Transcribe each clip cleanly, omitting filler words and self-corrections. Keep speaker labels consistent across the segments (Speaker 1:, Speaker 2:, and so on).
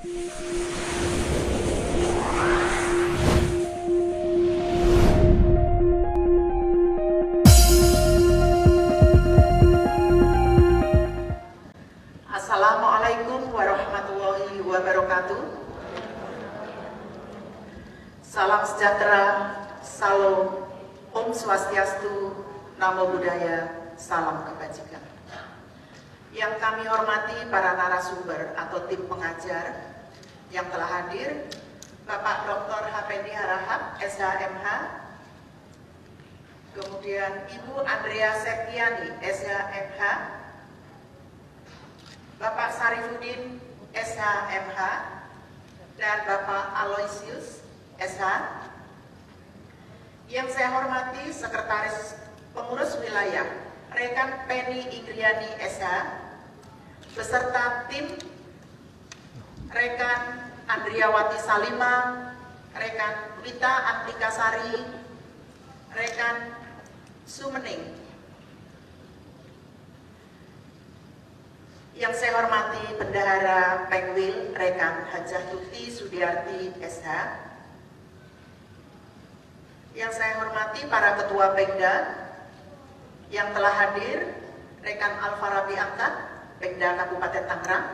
Speaker 1: Assalamualaikum warahmatullahi wabarakatuh. Salam sejahtera, salam, Om Swastiastu, Namo Buddhaya, salam kebajikan. Yang kami hormati para narasumber atau tim pengajar yang telah hadir, Bapak Dr. Hapendi Harahap, SHMH, kemudian Ibu Andrea Septiani, SHMH, Bapak Sarifuddin, SHMH, dan Bapak Aloysius, SH. Yang saya hormati Sekretaris Pengurus Wilayah, Rekan Penny Ingriani, SH, beserta tim Rekan Andriawati Salima, Rekan Wita Antikasari, Rekan Sumening. Yang saya hormati Bendahara Pengwil, Rekan Hajah Tuti Sudiarti, SH. Yang saya hormati para Ketua Pengda yang telah hadir, Rekan Alfarabi Angkat, Pengda Kabupaten Tangerang,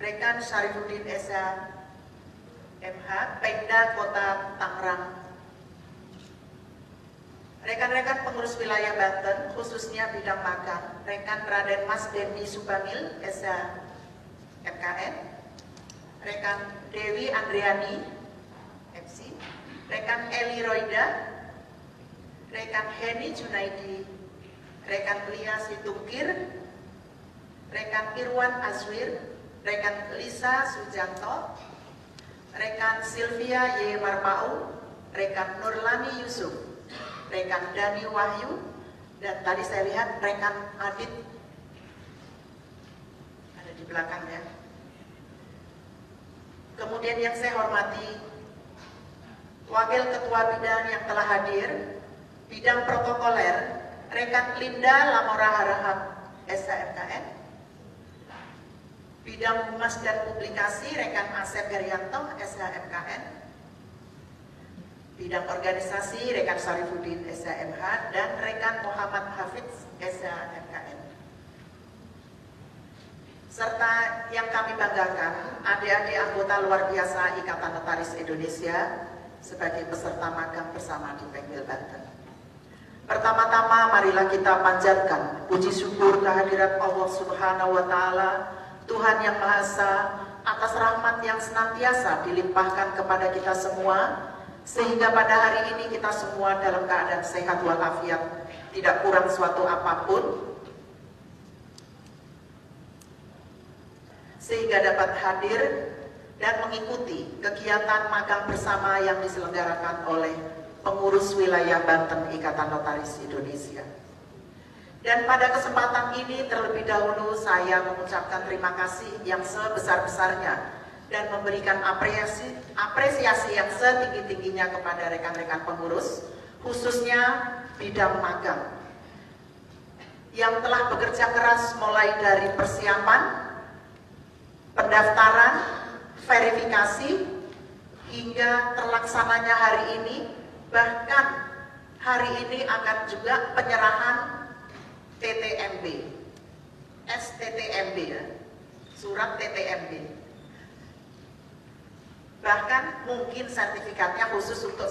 Speaker 1: Rekan Syarifuddin SH, MH, Pengda Kota Tangerang, rekan-rekan pengurus wilayah Banten, khususnya bidang magang, Rekan Raden Mas Dendi Subangil, SH, MKN, Rekan Dewi Andriani, FC, Rekan Eli Roida, Rekan Heni Junaidi, Rekan Lia Situngkir, Rekan Irwan Azwir, Rekan Lisa Sujanto, Rekan Sylvia Y. Marpau, Rekan Nurlani Yusuf, Rekan Dani Wahyu, dan tadi saya lihat Rekan Adit ada di belakang ya. Kemudian yang saya hormati Wakil Ketua Bidang yang telah hadir, Bidang Protokoler, Rekan Linda Lamora Harahap, SHMKN, Bidang Humas dan Publikasi, Rekan Asep Herianto, SHMKN, Bidang Organisasi, Rekan Sarifuddin, SHMH, dan Rekan Muhammad Hafiz, SHMKN. Serta yang kami banggakan, adik-adik anggota luar biasa Ikatan Notaris Indonesia sebagai peserta magang bersama di Pengwil Banten. Pertama-tama marilah kita panjatkan puji syukur kehadirat Allah Subhanahu wa Ta'ala, Tuhan Yang Maha Esa, atas rahmat yang senantiasa dilimpahkan kepada kita semua, sehingga pada hari ini kita semua dalam keadaan sehat walafiat, tidak kurang suatu apapun, sehingga dapat hadir dan mengikuti kegiatan magang bersama yang diselenggarakan oleh pengurus wilayah Banten Ikatan Notaris Indonesia. Dan pada kesempatan ini terlebih dahulu saya mengucapkan terima kasih yang sebesar-besarnya dan memberikan apresiasi yang setinggi-tingginya kepada rekan-rekan pengurus, khususnya bidang magang, yang telah bekerja keras mulai dari persiapan, pendaftaran, verifikasi, hingga terlaksananya hari ini, bahkan hari ini akan juga penyerahan TTMB, STTMB ya, surat TTMB. Bahkan mungkin sertifikatnya khusus untuk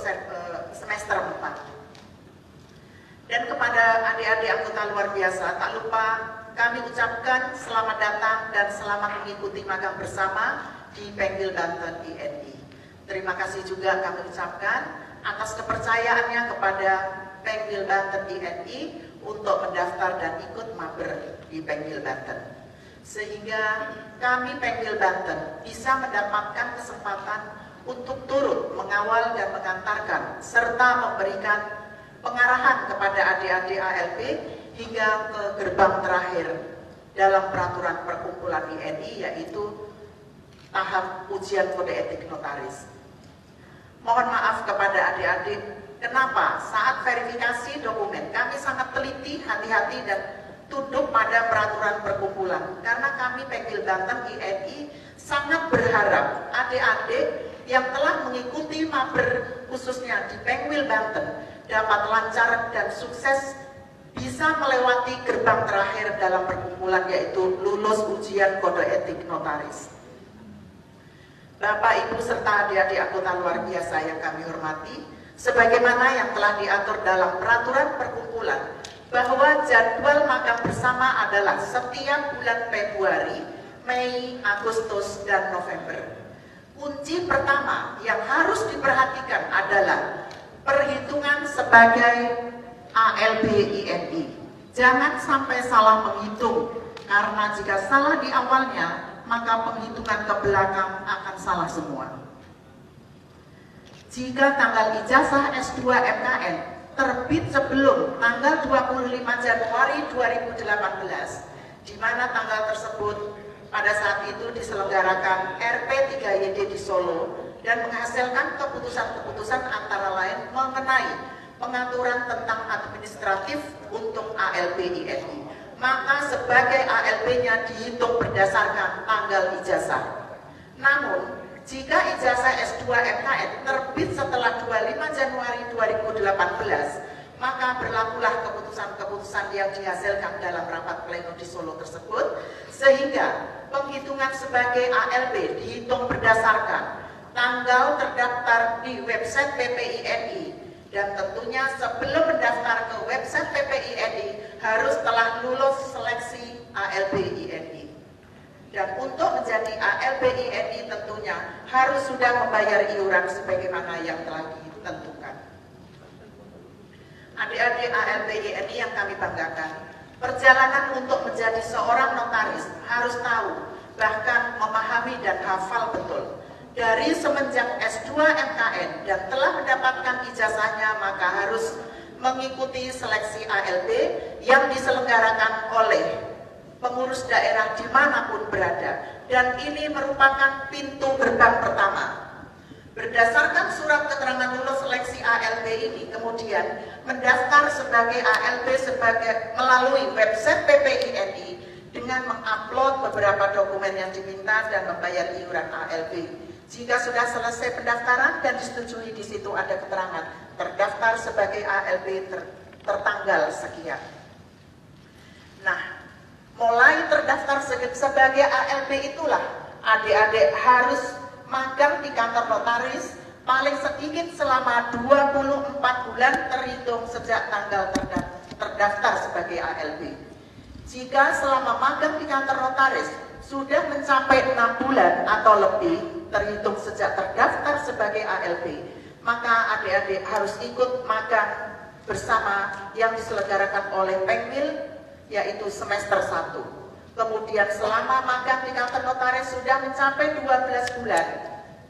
Speaker 1: semester 4. Dan kepada adik-adik anggota luar biasa, tak lupa kami ucapkan selamat datang dan selamat mengikuti magang bersama di Pengwil Banten INI. Terima kasih juga kami ucapkan atas kepercayaannya kepada Pengwil Banten INI untuk mendaftar dan ikut maber di Pengwil Banten, sehingga kami Pengwil Banten bisa mendapatkan kesempatan untuk turut mengawal dan mengantarkan serta memberikan pengarahan kepada adik-adik ALP hingga ke gerbang terakhir dalam peraturan perkumpulan INI, yaitu tahap ujian kode etik notaris. Mohon maaf kepada adik-adik, kenapa saat verifikasi dokumen kami sangat teliti, hati-hati, dan tunduk pada peraturan perkumpulan, karena kami Pengwil Banten INI sangat berharap adik-adik yang telah mengikuti maber khususnya di Pengwil Banten dapat lancar dan sukses bisa melewati gerbang terakhir dalam perkumpulan, yaitu lulus ujian kode etik notaris. Bapak, Ibu, serta adik-adik anggota luar biasa yang kami hormati, sebagaimana yang telah diatur dalam peraturan perkumpulan bahwa jadwal magang bersama adalah setiap bulan Februari, Mei, Agustus, dan November. Kunci pertama yang harus diperhatikan adalah perhitungan sebagai ALB INI. Jangan sampai salah menghitung, karena jika salah di awalnya, maka penghitungan ke belakang akan salah semua. Jika tanggal ijazah S2 MKN terbit sebelum tanggal 25 Januari 2018, di mana tanggal tersebut pada saat itu diselenggarakan RP3YD di Solo dan menghasilkan keputusan-keputusan antara lain mengenai pengaturan tentang administratif untuk ALB INI. Maka sebagai ALB-nya dihitung berdasarkan tanggal ijazah. Namun, jika ijazah S2 MKN terbit setelah 25 Januari 2018, maka berlakulah keputusan-keputusan yang dihasilkan dalam rapat pleno di Solo tersebut, sehingga penghitungan sebagai ALB dihitung berdasarkan tanggal terdaftar di website PPINI, dan tentunya sebelum mendaftar ke website PPINI harus telah lulus seleksi ALB INI. Dan untuk menjadi ALB INI tentunya harus sudah membayar iuran sebagaimana yang telah ditentukan. Adik-adik ALB INI yang kami banggakan, perjalanan untuk menjadi seorang notaris harus tahu, bahkan memahami dan hafal betul. Dari semenjak S2 MKN dan telah mendapatkan ijazahnya, maka harus mengikuti seleksi ALB yang diselenggarakan oleh pengurus daerah dimanapun berada, dan ini merupakan pintu gerbang pertama. Berdasarkan surat keterangan lulus seleksi ALB ini, kemudian mendaftar sebagai ALB melalui website PPINI dengan mengupload beberapa dokumen yang diminta dan membayar iuran ALB. Jika sudah selesai pendaftaran dan disetujui, di situ ada keterangan terdaftar sebagai ALB tertanggal sekian. Nah, mulai terdaftar sebagai ALB itulah adik-adik harus magang di kantor notaris paling sedikit selama 24 bulan terhitung sejak tanggal terdaftar sebagai ALB. Jika selama magang di kantor notaris sudah mencapai 6 bulan atau lebih terhitung sejak terdaftar sebagai ALB, maka adik-adik harus ikut magang bersama yang diselenggarakan oleh Pengwil, yaitu semester 1. Kemudian selama magang di kantor notaris sudah mencapai 12 bulan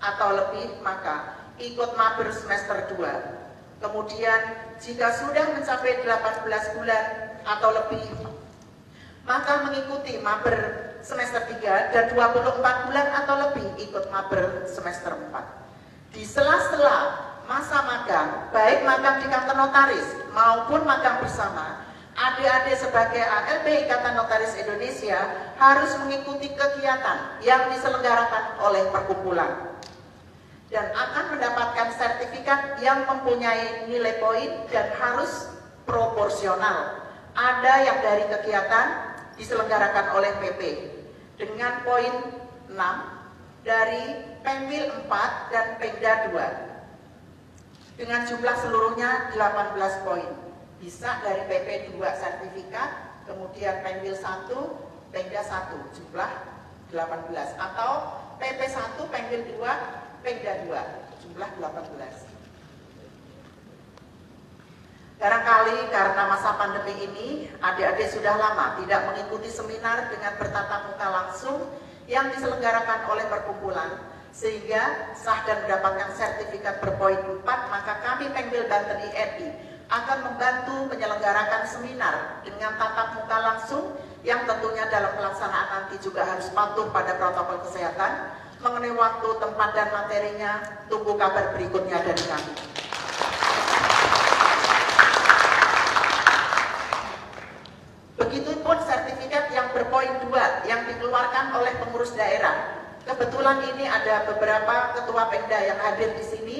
Speaker 1: atau lebih, maka ikut maber semester 2. Kemudian jika sudah mencapai 18 bulan atau lebih, maka mengikuti maber semester 3, dan 24 bulan atau lebih ikut maber semester 4. Di sela-sela masa magang, baik magang di kantor notaris maupun magang bersama, adik-adik sebagai ALB Ikatan Notaris Indonesia harus mengikuti kegiatan yang diselenggarakan oleh perkumpulan dan akan mendapatkan sertifikat yang mempunyai nilai poin dan harus proporsional. Ada yang dari kegiatan diselenggarakan oleh PP dengan poin 6, dari Pengwil 4 dan Pengda 2 dengan jumlah seluruhnya 18 poin. Bisa dari PP 2 sertifikat, kemudian Pengwil 1, Pengda 1 jumlah 18, atau PP 1, Pengwil 2, Pengda 2 jumlah 18. Barangkali karena masa pandemi ini, adik-adik sudah lama tidak mengikuti seminar dengan bertatap muka langsung yang diselenggarakan oleh perkumpulan, sehingga sah dan mendapatkan sertifikat berpoin 4, maka kami Pengwil Banten INI akan membantu menyelenggarakan seminar dengan tatap muka langsung yang tentunya dalam pelaksanaan nanti juga harus patuh pada protokol kesehatan. Mengenai waktu, tempat, dan materinya, tunggu kabar berikutnya dari kami. Begitupun sertifikat yang berpoin 2 yang dikeluarkan oleh pengurus daerah Kebetulan ini ada beberapa ketua Pemda yang hadir di sini.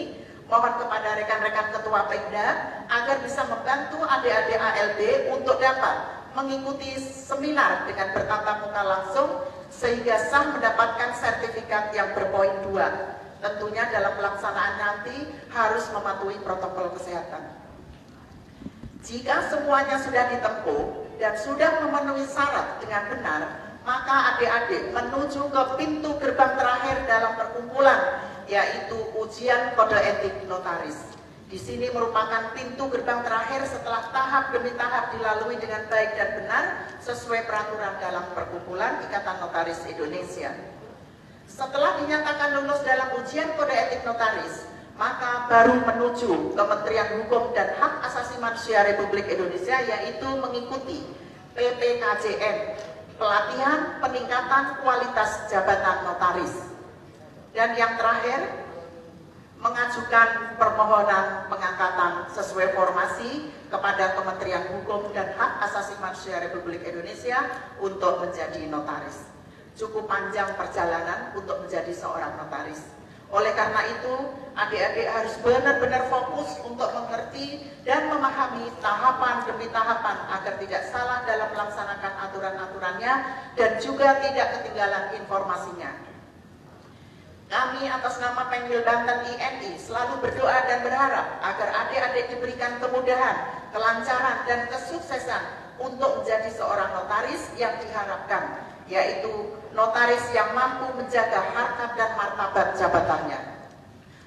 Speaker 1: Mohon kepada rekan-rekan ketua Pemda agar bisa membantu adik-adik ALB untuk dapat mengikuti seminar dengan bertatap muka langsung sehingga sah mendapatkan sertifikat yang berpoin 2. Tentunya dalam pelaksanaan nanti harus mematuhi protokol kesehatan. Jika semuanya sudah ditempuh dan sudah memenuhi syarat dengan benar, maka adik-adik menuju ke pintu gerbang terakhir dalam perkumpulan, yaitu ujian kode etik notaris. Di sini merupakan pintu gerbang terakhir setelah tahap demi tahap dilalui dengan baik dan benar sesuai peraturan dalam perkumpulan Ikatan Notaris Indonesia. Setelah dinyatakan lulus dalam ujian kode etik notaris, maka baru menuju Kementerian Hukum dan Hak Asasi Manusia Republik Indonesia, yaitu mengikuti PPKJN, pelatihan peningkatan kualitas jabatan notaris. Dan yang terakhir, mengajukan permohonan pengangkatan sesuai formasi kepada Kementerian Hukum dan Hak Asasi Manusia Republik Indonesia untuk menjadi notaris. Cukup panjang perjalanan untuk menjadi seorang notaris. Oleh karena itu, adik-adik harus benar-benar fokus untuk mengerti dan memahami tahapan demi tahapan agar tidak salah dalam melaksanakan aturan-aturannya dan juga tidak ketinggalan informasinya. Kami atas nama Pengil Banten INI selalu berdoa dan berharap agar adik-adik diberikan kemudahan, kelancaran, dan kesuksesan untuk menjadi seorang notaris yang diharapkan, yaitu notaris yang mampu menjaga harkat dan martabat jabatannya.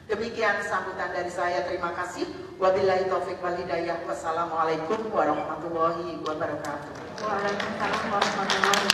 Speaker 1: Demikian sambutan dari saya, terima kasih. Wabillahi taufiq wal hidayah. Wassalamualaikum warahmatullahi wabarakatuh.
Speaker 2: Waalaikumsalam warahmatullahi wabarakatuh.